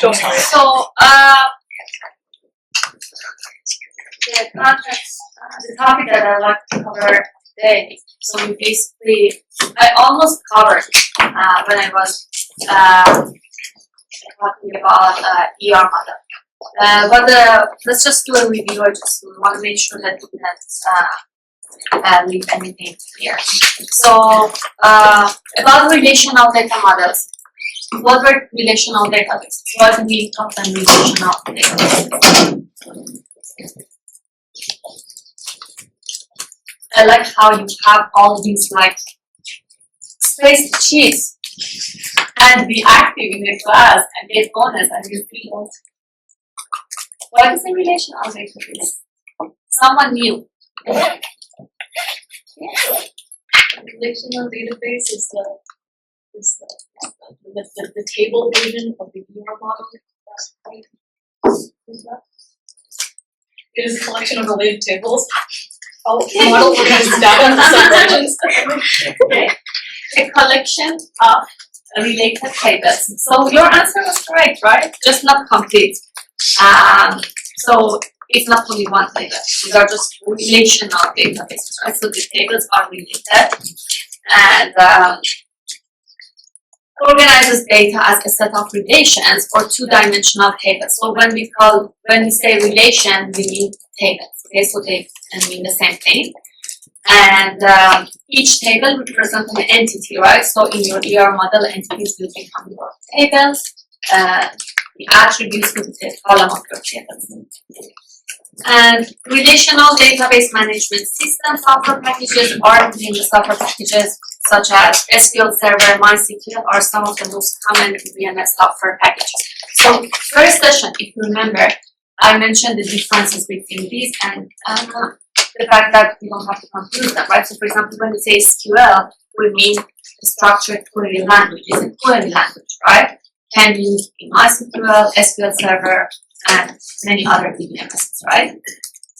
Don't worry. So, the context, the topic that I'd like to cover today. So we basically, I almost covered when I was talking about ER model. But let's just do a review. I just want to make sure that we don't leave anything here. So, about relational data models. What were relational databases? What do we call them relational databases? I like how you have all these like space sheets and be active in the class and get bonus and you feel. What is a relational database? Someone new. Relational database is the table version of the ER model. It is a collection of related tables. The model organizes data into subregions. Okay. A collection of related tables. So your answer was correct, right? Just not complete. So it's not only one table. These are just relational databases, right? So the tables are related and organizes data as a set of relations or two-dimensional tables. So when we say relation, we mean tables. Okay, so they mean the same thing. And each table represents an entity, right? So in your ER model, entities will become your tables. The attributes will be the column of your tables. And relational database management system software packages are in the software packages such as SQL Server, MySQL are some of the most common VMS software packages. So first session, if you remember, I mentioned the differences between these and the fact that we don't have to confuse them, right? So for example, when we say SQL, we mean a structured query language. It's a query language, right? Can be used in MySQL, SQL Server, and many other VMSs, right?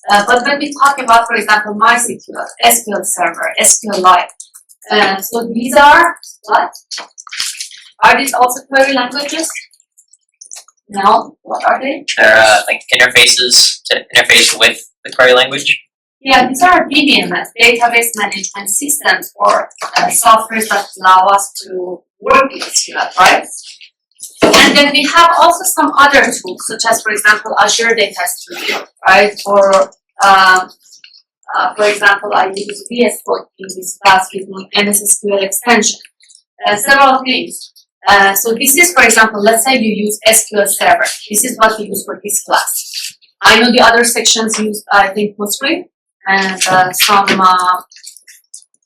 But when we talk about, for example, MySQL, SQL Server, SQLite, so these are what? Are these also query languages? No. What are they? They're like interfaces to interface with the query language. Yeah, these are DBMS, database management systems, or softwares that allow us to work with SQL, right? And then we have also some other tools, such as, for example, Azure Data Studio, right? Or, for example, I use VS Code in this class with my MS SQL extension. Several things. So this is, for example, let's say you use SQL Server. This is what we use for this class. I know the other sections use, I think, Postgre, and some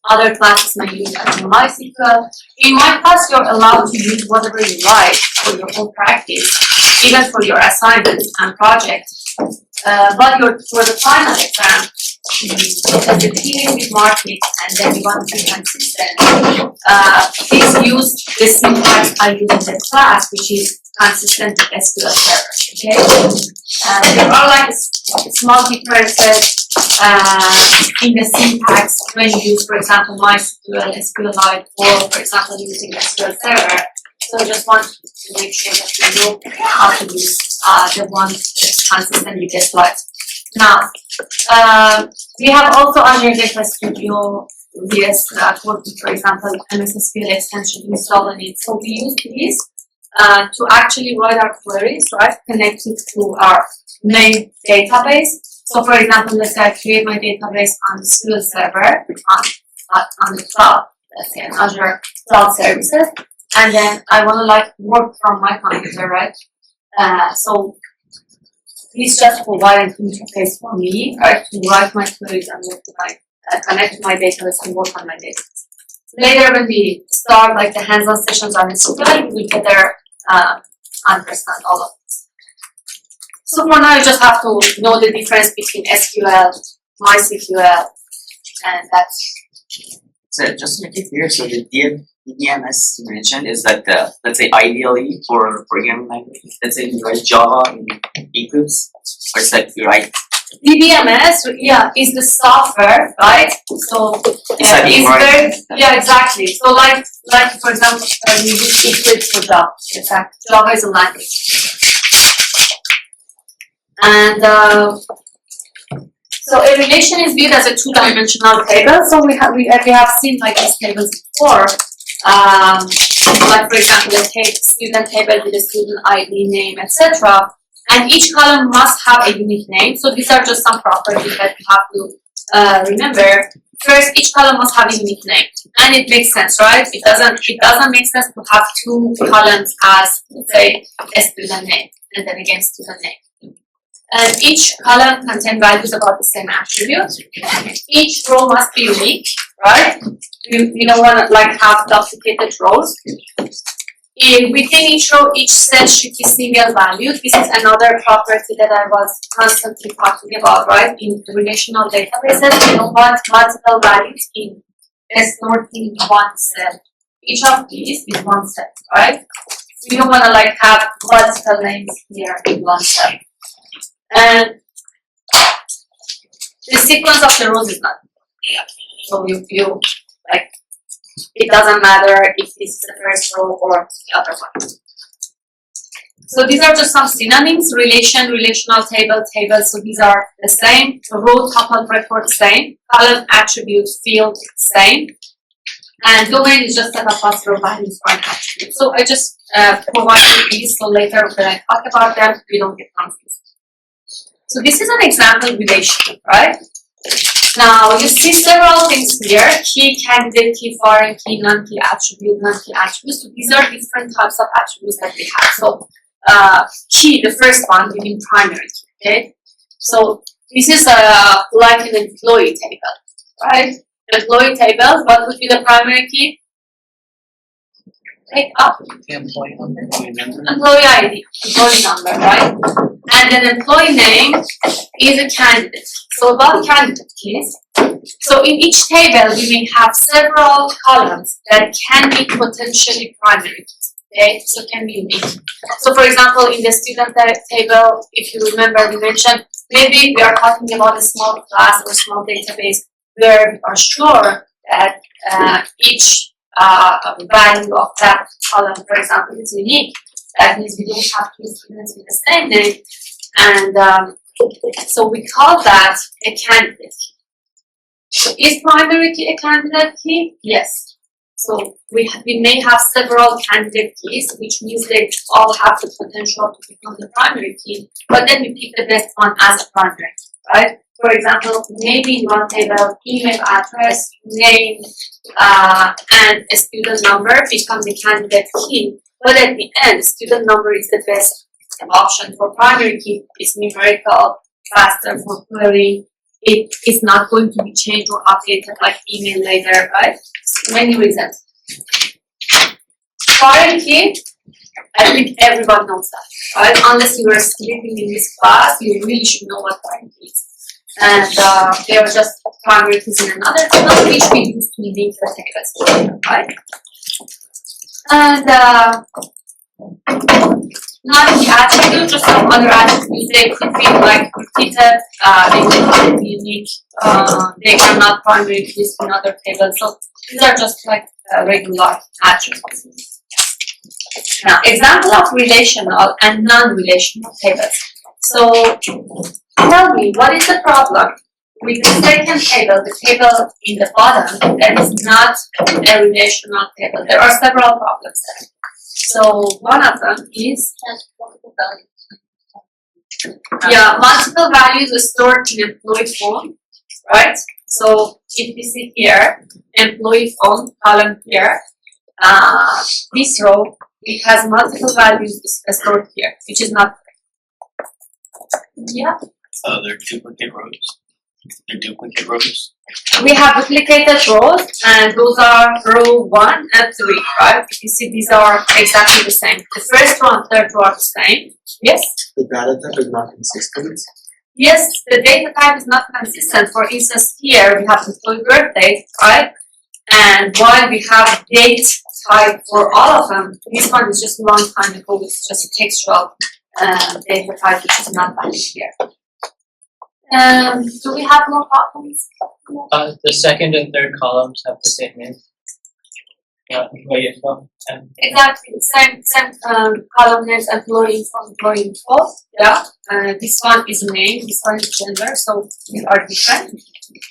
other classes may use MySQL. In my class, you're allowed to use whatever you like for your whole practice, even for your assignments and projects. But for the final exam, because the team is market and then you want to be consistent, please use the syntax I use in the class, which is consistent with SQL Server. Okay? There are like small differences in the syntax when you use, for example, MySQL, SQLite, or for example, using SQL Server. So I just want to make sure that you know how to use the one that's consistent with the slides. Now, we have also Azure Data Studio, VS Code, for example, MS SQL extension installed on it. So we use these to actually write our queries, right, connected to our main database. So for example, let's say I create my database on the SQL Server on the cloud, let's say on Azure Cloud Services, and then I want to like work from my computer, right? So please just provide an interface for me, right, to write my queries and work connect to my database and work on my database. Later, when we start like the hands-on sessions on SQL, we will better understand all of this. So for now, you just have to know the difference between SQL, MySQL, and that's. So just to make it clear, so the DBMS you mentioned is that let's say ideally for programming language, let's say you write Java in Eclipse, or it's like you write DBMS, is the software, right? So Studying, it's right? very, exactly. So like for example, we use Eclipse for Java. Exactly, Java is a language, and so a relation is viewed as a two-dimensional table. So we have seen like these tables before. Like for example, a student table with a student ID, name, etc. And each column must have a unique name. So these are just some properties that you have to remember. First, each column must have a unique name, and it makes sense, right? It doesn't make sense to have two columns as, let's say, a student name and then again student name. And each column contains values about the same attribute. Each row must be unique, right? We don't want to like have duplicated rows. Within each row, each cell should be single valued. This is another property that I was constantly talking about, right? In relational databases, we don't want multiple values stored in one cell. Each of these is one cell, right? We don't want to like have multiple names here in one cell. And the sequence of the rows is not clear. So you like, it doesn't matter if this is the first row or the other one. So these are just some synonyms: relation, relational table, table. So these are the same. Row, tuple, record, same. Column, attribute, field, same. And domain is just set of possible values for an attribute. So I just provided these so later when I talk about them, we don't get confused. So this is an example relation, right? Now you see several things here: key, candidate, key, foreign key, non-key attribute, non-key attribute. So these are different types of attributes that we have. So key, the first one, we mean primary key, okay? So this is like an employee table, right? Employee table, what would be the primary key? Take up. The employee number. Employee ID, employee number, right? And an employee name is a candidate. So about candidate keys. So in each table, we may have several columns that can be potentially primary keys. Okay, so it can be unique. So for example, in the student table, if you remember, we mentioned maybe we are talking about a small class or small database where we are sure that each value of that column, for example, is unique. That means we don't have two students with the same name, and so we call that a candidate key. So is primary key a candidate key? Yes. So we may have several candidate keys, which means they all have the potential to become the primary key, but then we pick the best one as a primary key, right? For example, maybe in one table, email address, name, and a student number become the candidate key, but at the end, student number is the best option for primary key. It's numerical, faster for query. It is not going to be changed or updated like email later, right? Many reasons. Foreign key, I think everyone knows that, right? Unless you are sleeping in this class, you really should know what foreign key is. And they are just primary keys in another table, which we use to link the tables, right? And not the attribute, just some other attributes. They could be like repeated, they could be unique, they are not primary keys in other tables. So these are just like regular attributes. Now, example of relational and non-relational tables. So tell me, what is the problem with the second table, the table in the bottom, that is not a relational table? There are several problems there. So one of them is multiple values are stored in employee phone, right? So if you see here, employee phone column here, this row, it has multiple values stored here, which is not correct. Yeah. So they're duplicate rows. They're duplicate rows. We have duplicated rows, and those are row 1 and 3, right? You see, these are exactly the same. The first row and third row are the same. Yes? The data type is not consistent. Yes, the data type is not consistent. For instance, here we have employee birthday, right? And while we have date type for all of them, this one is just long time ago. It's just a textual data type, which is not valid here. Do we have more problems? The second and third columns have the same name. Employee info and Exactly, same column names, employee info, yeah. This one is name, this one is gender, so these are different.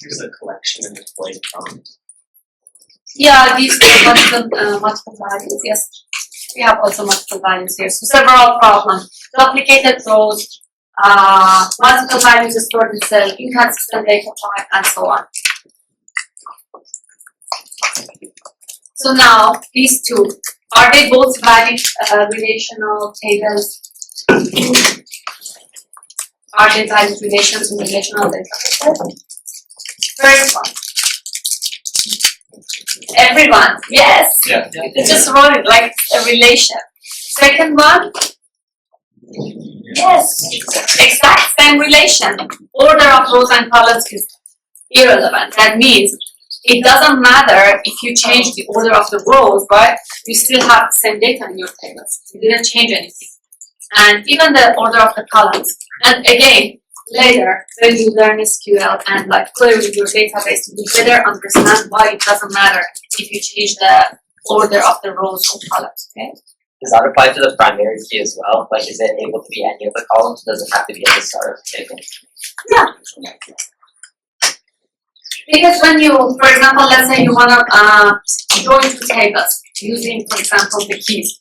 Here's a collection of employee columns. Yeah, these are multiple values, yes. We have also multiple values here. So several problems. Duplicated rows, multiple values stored in cell, inconsistent data type, and so on. So now, these two, are they both valid relational tables? Are they valid relations in relational databases? First one. Everyone, yes. Yeah. You just wrote it like a relation. Second one, yes, exact same relation. Order of rows and columns is irrelevant. That means it doesn't matter if you change the order of the rows, right? You still have the same data in your tables. You didn't change anything. And even the order of the columns. And again, later, when you learn SQL and like query your database, you better understand why it doesn't matter if you change the order of the rows or columns, okay? Does that apply to the primary key as well? Like, is it able to be any of the columns? Does it have to be at the start of the table? Yeah. Because when you, for example, let's say you want to join two tables using, for example, the keys.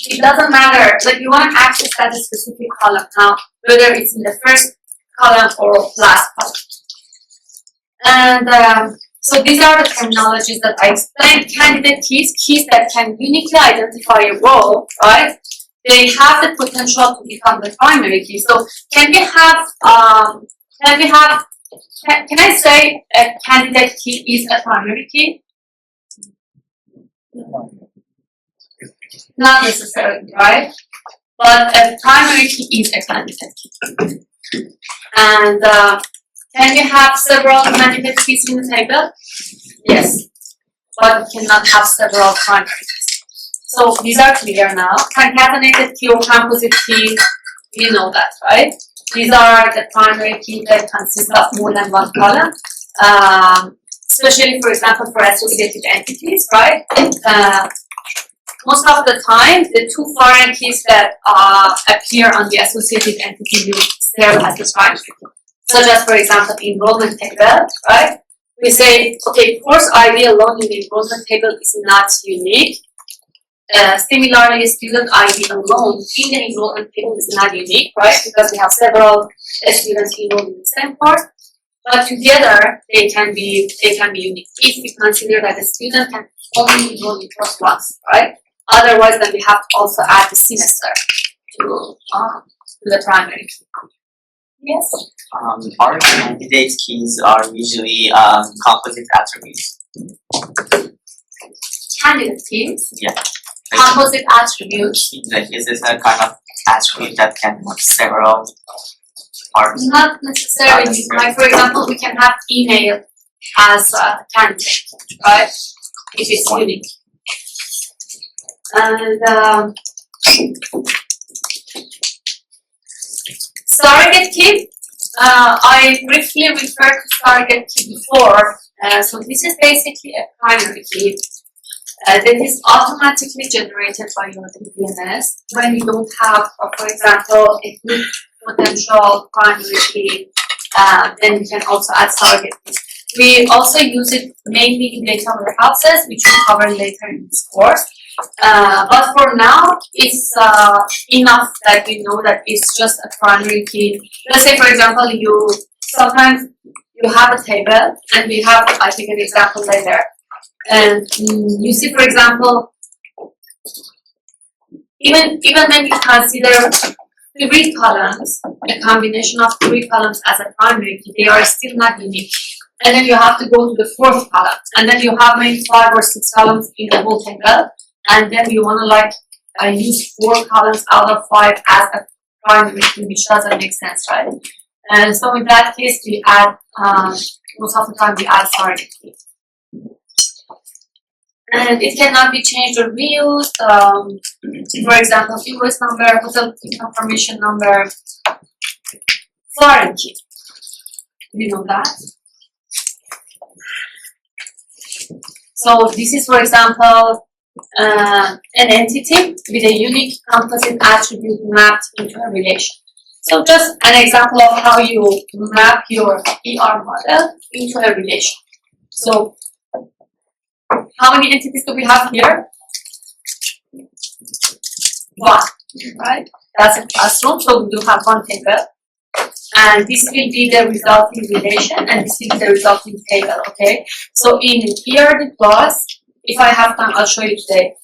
It doesn't matter, like you want to access that specific column now, whether it's in the first column or last column. And so these are the terminologies that I explained. Candidate keys, keys that can uniquely identify a role, right? They have the potential to become the primary key. So can we have, can I say a candidate key is a primary key? Not necessarily, right? But a primary key is a candidate key. And can you have several candidate keys in the table? Yes. But you cannot have several primary keys. So these are clear now. Concatenated key or composite key, you know that, right? These are the primary key that consist of more than one column. Especially, for example, for associated entities, right? Most of the time, the two foreign keys that appear on the associated entity will serve as the primary key. Such as, for example, enrollment table, right? We say, okay, course ID alone in the enrollment table is not unique. Similarly, student ID alone in the enrollment table is not unique, right? Because we have several students enrolled in the same course. But together, they can be unique if we consider that the student can only enroll in course once, right? Otherwise, then we have to also add the semester to the primary key. Yes. Our candidate keys are usually composite attributes. Candidate keys. Yeah. Composite attributes. Like, is this a kind of attribute that can have several parts? Not necessarily. Like, for example, we can have email as a candidate, right? If it's unique. And surrogate key. I briefly referred to surrogate key before. So this is basically a primary key that is automatically generated by your DBMS when you don't have, for example, a good potential primary key. Then you can also add surrogate keys. We also use it mainly in data warehouses, which we'll cover later in this course. But for now, it's enough that we know that it's just a primary key. Let's say, for example, sometimes you have a table, and we have, I'll take an example later. And you see, for example, even when you consider 3 columns, a combination of 3 columns as a primary key, they are still not unique. And then you have to go to the 4th column, and then you have maybe 5 or 6 columns in the whole table. And then you want to use 4 columns out of 5 as a primary key, which doesn't make sense, right? And so in that case, we add, most of the time we add surrogate key. And it cannot be changed or reused. For example, invoice number, hotel booking confirmation number, foreign key. You know that? So this is, for example, an entity with a unique composite attribute mapped into a relation. So just an example of how you map your ER model into a relation. So how many entities do we have here? One, right? That's a classroom, so we do have one table. And this will be the resulting relation, and this will be the resulting table, okay? So in ERD plus, if I have time, I'll show you today.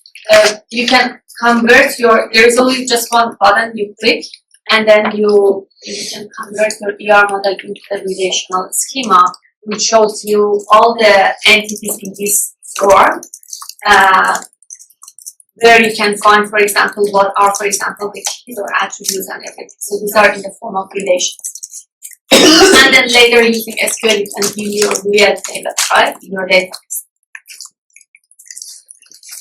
You can convert there is only just one button you click, and then you can convert your ER model into the relational schema, which shows you all the entities in this form. Where you can find, for example, what are, for example, the keys or attributes and everything. So these are in the form of relations. And then later using SQL, you can give your real table, right, in your database.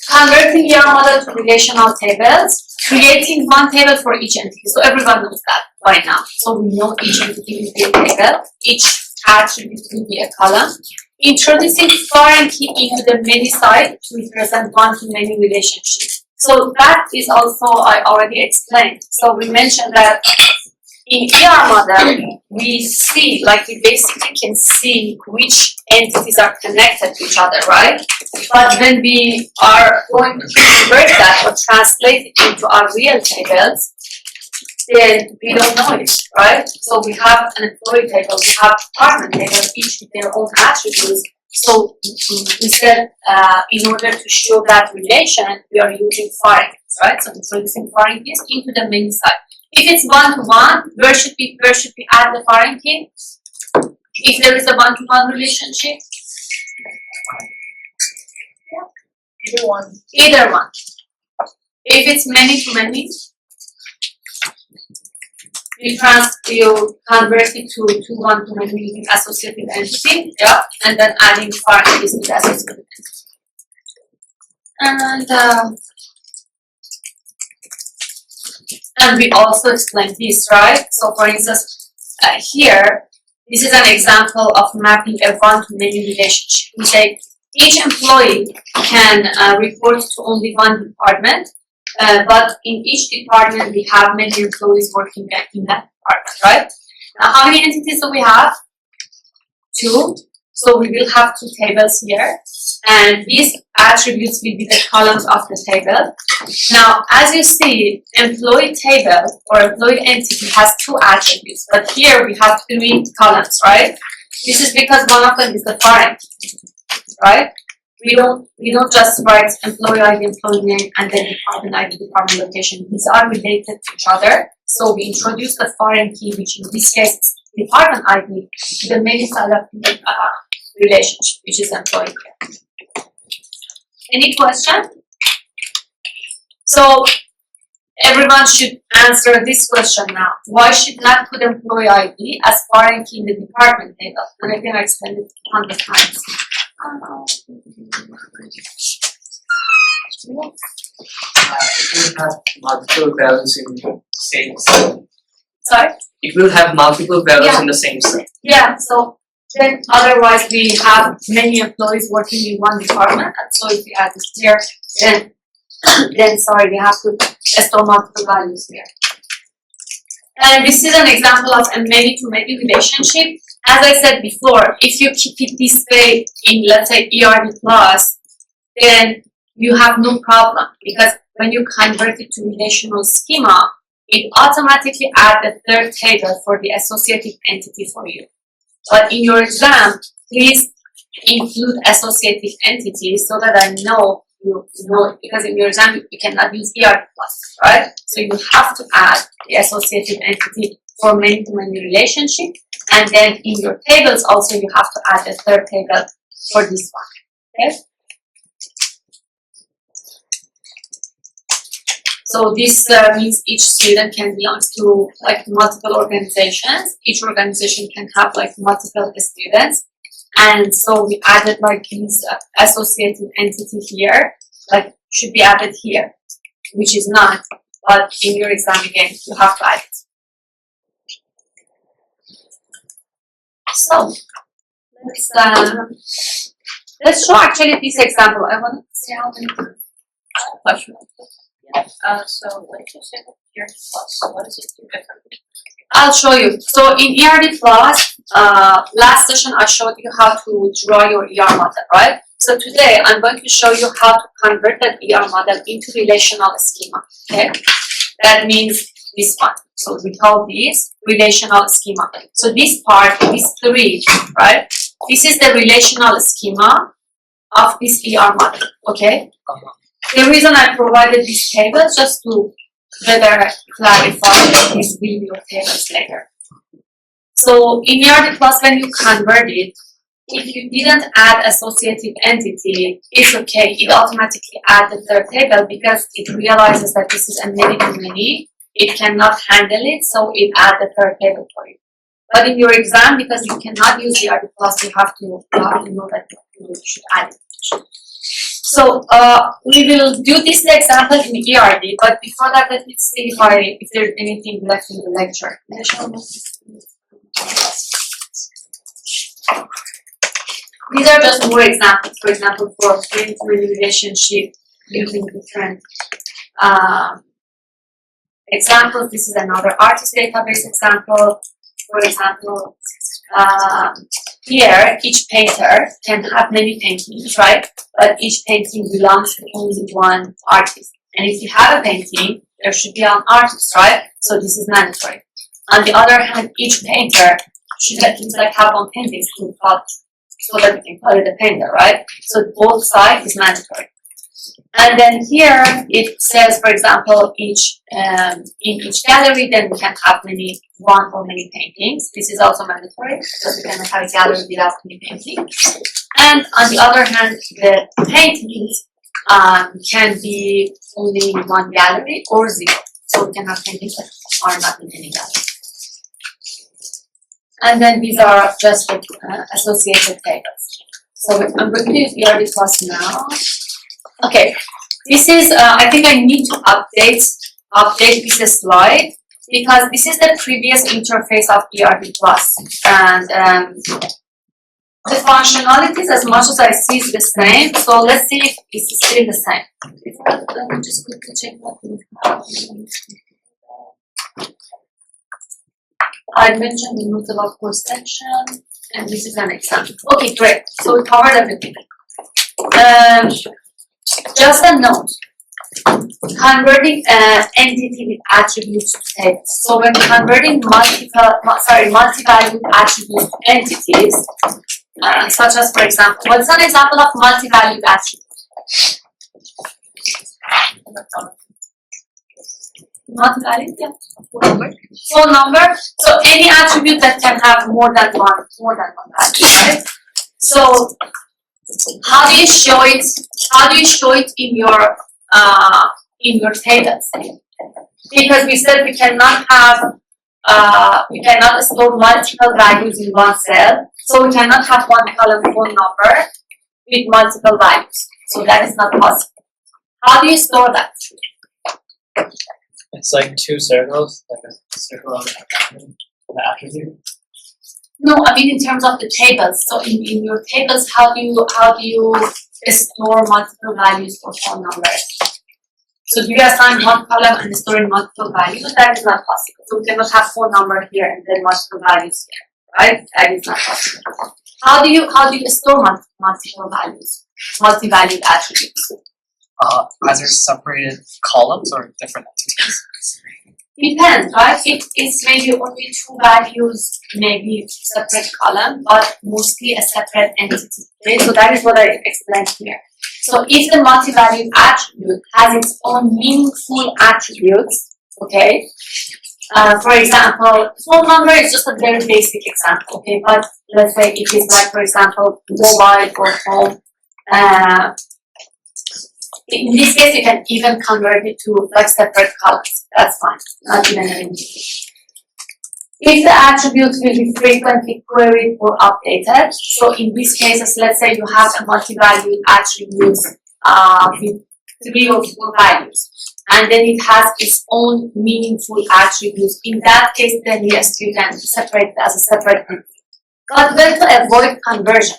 Converting your model to relational tables, creating one table for each entity. So everyone knows that by now. So we know each entity will be a table, each attribute will be a column. Introducing foreign key into the many side to represent one-to-many relationship. So that is also, I already explained. So we mentioned that in ER model, we see, like we basically can see which entities are connected to each other, right? But when we are going to convert that or translate it into our real tables, then we don't know it, right? So we have an employee table, we have department table, each with their own attributes. So instead, in order to show that relation, we are using foreign keys, right? So introducing foreign keys into the main side. If it's one-to-one, where should we add the foreign key? If there is a one-to-one relationship? Either one. Either one. If it's many-to-many, you convert it to one-to-many associative entity, yeah, and then adding foreign keys to the associative entity. And we also explained this, right? So for instance, here, this is an example of mapping a one-to-many relationship. We say each employee can report to only one department, but in each department we have many employees working in that department, right? Now, how many entities do we have? 2. So we will have 2 tables here, and these attributes will be the columns of the table. Now, as you see, employee table or employee entity has 2 attributes, but here we have 3 columns, right? This is because one of them is the foreign key, right? We don't just write employee ID, employee name, and then department ID, department location. These are related to each other. So we introduce the foreign key, which in this case is department ID, to the main side of the relationship, which is employee. Any question? So everyone should answer this question now. Why should not put employee ID as foreign key in the department table? And I think I explained it 100 times. It will have multiple values in the same cell. Sorry? It will have multiple values Yeah. in the same cell. Yeah, so then otherwise we have many employees working in one department, and so if we add this here, then sorry, we have to store multiple values here. And this is an example of a many-to-many relationship. As I said before, if you keep it this way in, let's say, ERD plus, then you have no problem, because when you convert it to relational schema, it automatically adds the 3rd table for the associative entity for you. But in your exam, please include associative entities so that I know you know it, because in your exam you cannot use ERD plus, right? So you have to add the associative entity for many-to-many relationship, and then in your tables also you have to add the 3rd table for this one. Okay? So this means each student can belong to like multiple organizations. Each organization can have like multiple students, and so we added like this associative entity here, like should be added here, which is not. But in your exam again, you have to add it. So let's show actually this example. I want to see how many questions. So what did you say with ERD plus? What does it do differently? I'll show you. So in ERD Plus, last session I showed you how to draw your ER model, right? So today I'm going to show you how to convert that ER model into relational schema. Okay, that means this one. So we call this relational schema. So this part, these three, right? This is the relational schema of this ER model. Okay. The reason I provided this table just to better clarify these video tables later. So in ERD Plus, when you convert it, if you didn't add associative entity, it's okay. It automatically adds the third table because it realizes that this is a many to many. It cannot handle it, so it adds the third table for you. But in your exam, because you cannot use ERD Plus, you have to know that you should add it. So we will do this example in ERD, but before that, let me see if there's anything left in the lecture. These are just more examples. For example, for friend-to-friend relationship using different examples. This is another artist database example. For example, here each painter can have many paintings, right? But each painting belongs to only one artist. And if you have a painting, there should be an artist, right? So this is mandatory. On the other hand, each painter should at least have one painting so that we can call it a painter, right? So both sides is mandatory. And then here it says, for example, in each gallery, then we can have one or many paintings. This is also mandatory because we can have a gallery without any paintings. And on the other hand, the paintings can be only in one gallery or zero. So we can have paintings that are not in any gallery. And then these are just associated tables. So I'm going to use ERD Plus now. Okay, this is, I think I need to update this slide because this is the previous interface of ERD Plus. And the functionalities, as much as I see, is the same. So let's see if it's still the same. Let me just quickly check what we have. I mentioned the multiple course section, and this is an example. Okay, great. So we covered everything. Just a note. Converting entity with attributes to tables. So when converting multi-valued attribute entities, such as, for example, what's an example of multi-valued attribute? Multi-valued, yeah. Full number. So any attribute that can have more than one attribute, right? So how do you show it? How do you show it in your tables? Because we said we cannot store multiple values in one cell, so we cannot have one column, one number with multiple values. So that is not possible. How do you store that? It's like two circles, like a circle of the attribute. No, I mean in terms of the tables. So in your tables, how do you store multiple values for phone numbers? So do you assign one column and store in multiple values? That is not possible. So we cannot have phone number here and then multiple values here, right? That is not possible. How do you store multiple values, multi-valued attributes? As are separated columns or different entities? Depends, right? If it's maybe only two values, maybe separate column, but mostly a separate entity. Okay? So that is what I explained here. So if the multi-valued attribute has its own meaningful attributes, okay? For example, phone number is just a very basic example, okay? But let's say it is like, for example, mobile or home. In this case, you can even convert it to like separate columns. That's fine. Not even an entity. If the attributes will be frequently queried or updated, so in these cases, let's say you have a multi-valued attribute with 3 or 4 values, and then it has its own meaningful attributes. In that case, then yes, you can separate it as a separate entity. but when to avoid conversion.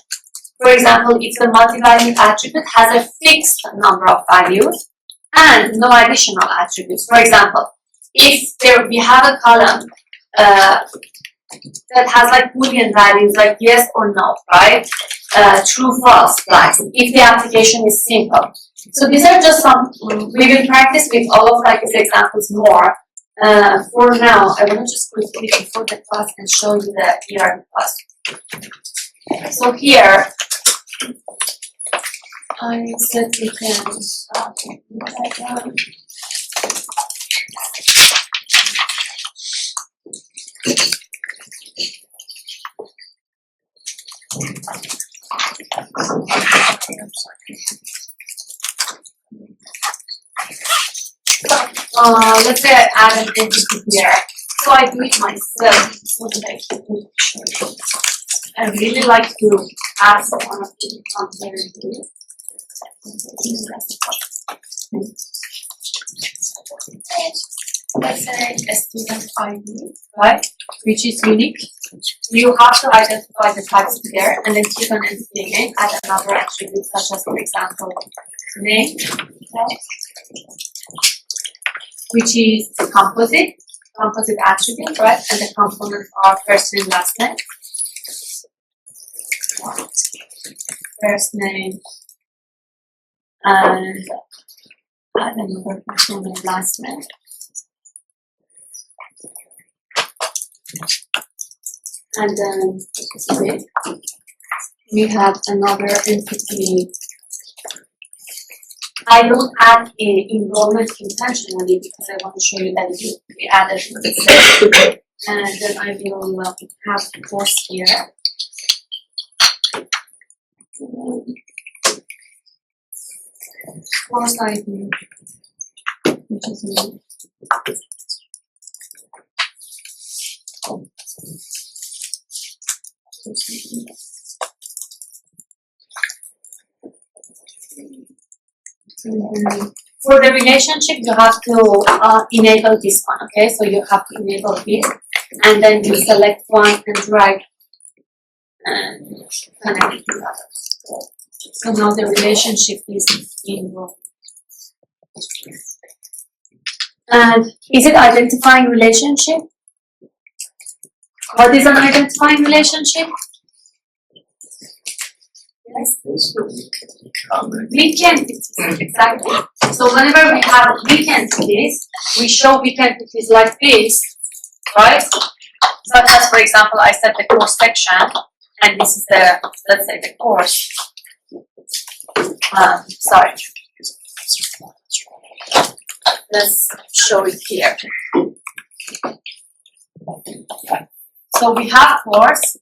For example, if the multi-value attribute has a fixed number of values and no additional attributes. For example, if we have a column that has like Boolean values like yes or no, right? True, false flags, if the application is simple. So these are just some, we will practice with all of like these examples more. For now, I want to just quickly before the class and show you the ERB class. So here, I said we can start let's say I add an entity here. So I do it myself so that I can do it. I really like to add one of the containers here. Let's say a student ID, right? Which is unique. You have to identify the types here and then click on entity again, add another attribute such as, for example, name, which is composite attribute, right? And the components are first name, last name. First name and add another first name and last name. And then we have another entity. I don't add enrollment intentionally because I want to show you that we added it. And then I will have course here. Course ID, which is new. For the relationship, you have to enable this one, okay? So you have to enable this, and then you select one and drag and connect it to others. So now the relationship is involved. And is it identifying relationship? What is an identifying relationship? Yes. Weak entities, exactly. So whenever we have weak entities, we show weak entities like this, right? Such as, for example, I set the course section, and this is the, let's say, the course. Sorry. Let's show it here. So we have course,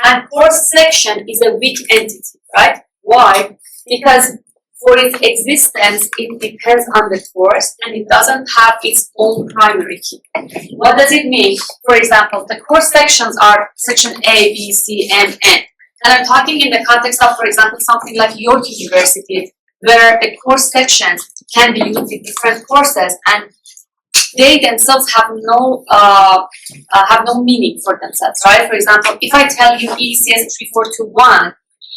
and course section is a weak entity, right? Why? Because for its existence, it depends on the course, and it doesn't have its own primary key. What does it mean? For example, the course sections are section A, B, C, M, N. And I'm talking in the context of, for example, something like York University, where the course sections can be used in different courses, and they themselves have no meaning for themselves, right? For example, if I tell you ECS 3421,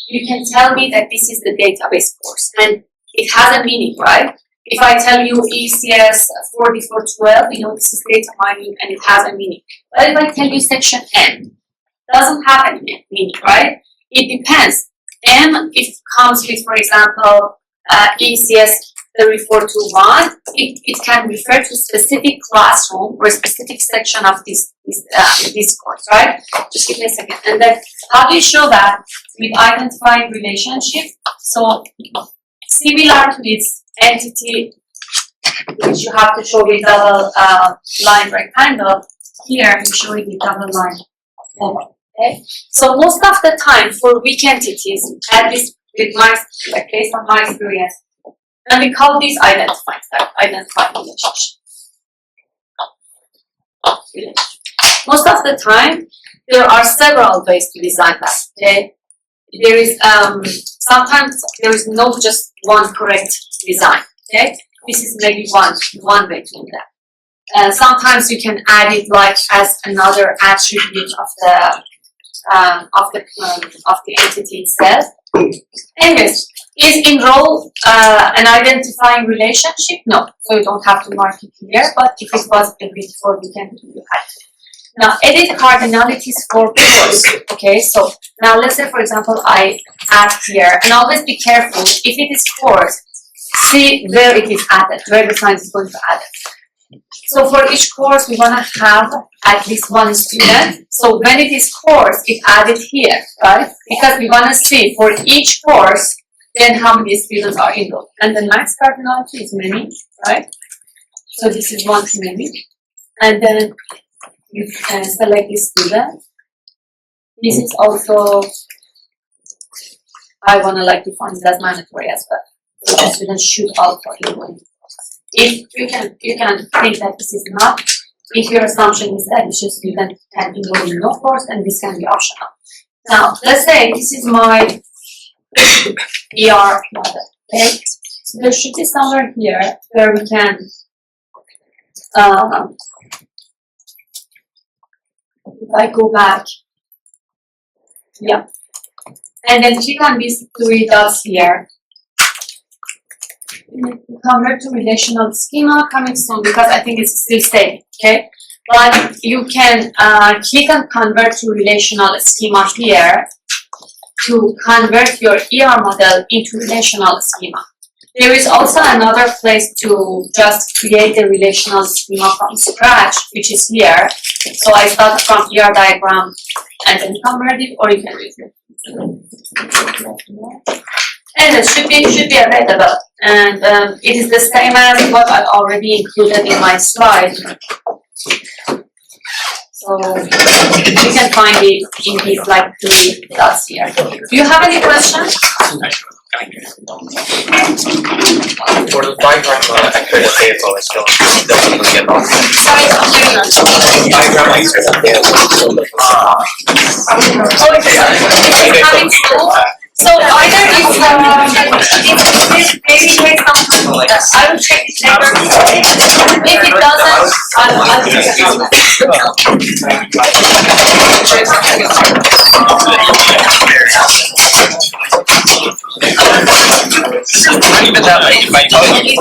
you can tell me that this is the database course, and it has a meaning, right? If I tell you ECS 4412, you know this is data mining, and it has a meaning. But if I tell you section M, it doesn't have any meaning, right? It depends. M, if it comes with, for example, ECS 3421, it can refer to a specific classroom or a specific section of this course, right? Just give me a second. And then how do you show that? With identifying relationship. So similar to this entity, which you have to show with double line rectangle, here you show it with double line. Okay? So most of the time for weak entities, at least with my, like based on my experience, and we call these identifying relationships. Most of the time, there are several ways to design that. Okay, there is sometimes there is no just one correct design. Okay, this is maybe one way to do that. Sometimes you can add it like as another attribute of the of the entity itself. Anyways, is enroll an identifying relationship? No, so you don't have to mark it here, but if it was agreed for, we can do that. Now, edit cardinalities for course. Okay, so now let's say, for example, I add here, and always be careful, if it is course, see where it is added, where the science is going to add it. So for each course, we want to have at least one student. So when it is course, it added here, right? Because we want to see for each course, then how many students are enrolled. And the max cardinality is many, right? So this is one to many. And then you can select the student. This is also, I want to define it as mandatory as well. So the student should also enroll. If you can think that this is not, if your assumption is that it's just student can enroll in no course, and this can be optional. Now, let's say this is my ER model, okay? So there should be somewhere here where we can if I go back, yeah, and then click on these three dots here. Convert to relational schema coming soon because I think it's still staying, okay? But you can click on convert to relational schema here to convert your ER model into relational schema. There is also another place to just create a relational schema from scratch, which is here. So I start from ER diagram and then convert it, or you can read it. And it should be available. And it is the same as what I already included in my slide. So you can find it in these three dots here. Do you have any questions? For the diagram, I could have paid for it, so definitely get off. Sorry, Diagram, I could have paid for it's coming soon. So either it's maybe take some time. I will check it later. If it doesn't, I'll even that, if I tell you,